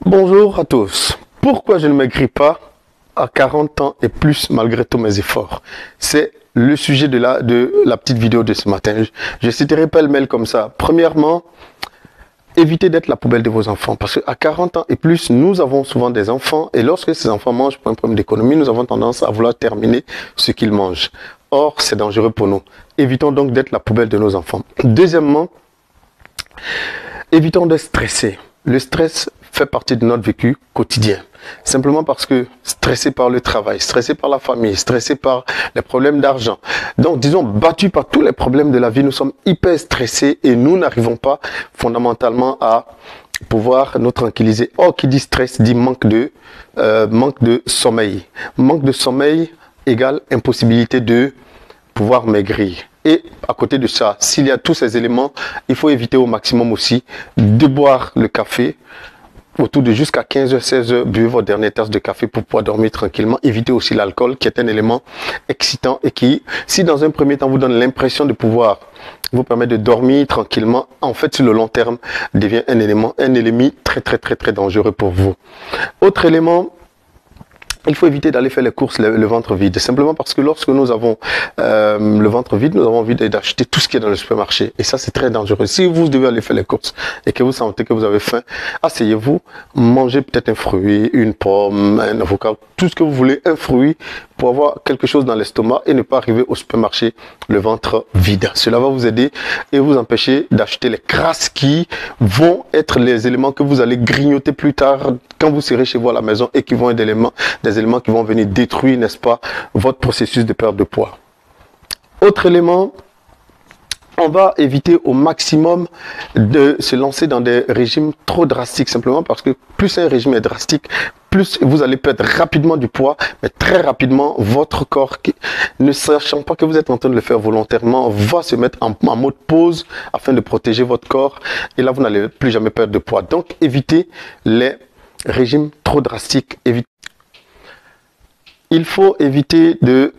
Bonjour à tous. Pourquoi je ne maigris pas à 40 ans et plus malgré tous mes efforts? C'est le sujet de la petite vidéo de ce matin. Je citerai pêle-mêle comme ça. Premièrement, évitez d'être la poubelle de vos enfants. Parce qu'à 40 ans et plus, nous avons souvent des enfants. Et lorsque ces enfants mangent pour un problème d'économie, nous avons tendance à vouloir terminer ce qu'ils mangent. Or, c'est dangereux pour nous. Évitons donc d'être la poubelle de nos enfants. Deuxièmement, évitons de stresser. Le stress fait partie de notre vécu quotidien. Simplement parce que stressé par le travail, stressé par la famille, stressé par les problèmes d'argent. Donc, disons, battus par tous les problèmes de la vie, nous sommes hyper stressés et nous n'arrivons pas fondamentalement à pouvoir nous tranquilliser. Or, qui dit stress dit manque de sommeil. Manque de sommeil égale impossibilité de pouvoir maigrir. Et à côté de ça, s'il y a tous ces éléments, il faut éviter au maximum aussi de boire le café autour de jusqu'à 15h, 16h, buvez votre dernière tasse de café pour pouvoir dormir tranquillement. Évitez aussi l'alcool qui est un élément excitant et qui, si dans un premier temps vous donne l'impression de pouvoir vous permettre de dormir tranquillement, en fait sur le long terme devient un ennemi très dangereux pour vous. Autre élément, il faut éviter d'aller faire les courses le ventre vide. Simplement parce que lorsque nous avons le ventre vide, nous avons envie d'acheter tout ce qui est dans le supermarché. Et ça, c'est très dangereux. Si vous devez aller faire les courses et que vous sentez que vous avez faim, asseyez-vous, mangez peut-être un fruit, une pomme, un avocat, tout ce que vous voulez, un fruit pour avoir quelque chose dans l'estomac et ne pas arriver au supermarché le ventre vide. Cela va vous aider et vous empêcher d'acheter les crasses qui vont être les éléments que vous allez grignoter plus tard quand vous serez chez vous à la maison et qui vont être des éléments qui vont venir détruire, n'est-ce pas, votre processus de perte de poids. Autre élément, on va éviter au maximum de se lancer dans des régimes trop drastiques, simplement parce que plus un régime est drastique, plus vous allez perdre rapidement du poids, mais très rapidement, votre corps, ne sachant pas que vous êtes en train de le faire volontairement, va se mettre en mode pause afin de protéger votre corps. Et là, vous n'allez plus jamais perdre de poids. Donc, évitez les régimes trop drastiques. Il faut éviter de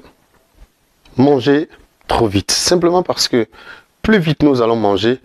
manger trop vite. Simplement parce que plus vite nous allons manger,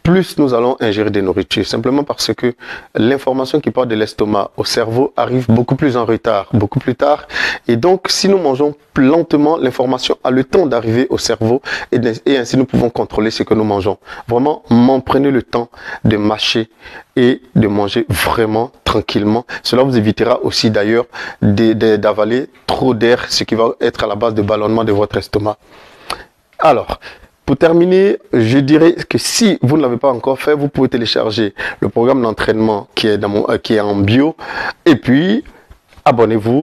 plus nous allons ingérer des nourritures. Simplement parce que l'information qui part de l'estomac au cerveau arrive beaucoup plus en retard, beaucoup plus tard. Et donc, si nous mangeons lentement, l'information a le temps d'arriver au cerveau et ainsi nous pouvons contrôler ce que nous mangeons. Vraiment, prenez le temps de mâcher et de manger vraiment tranquillement. Cela vous évitera aussi d'ailleurs d'avaler trop d'air, ce qui va être à la base de ballonnement de votre estomac. Alors, pour terminer, je dirais que si vous ne l'avez pas encore fait, vous pouvez télécharger le programme d'entraînement qui est en bio et puis abonnez-vous.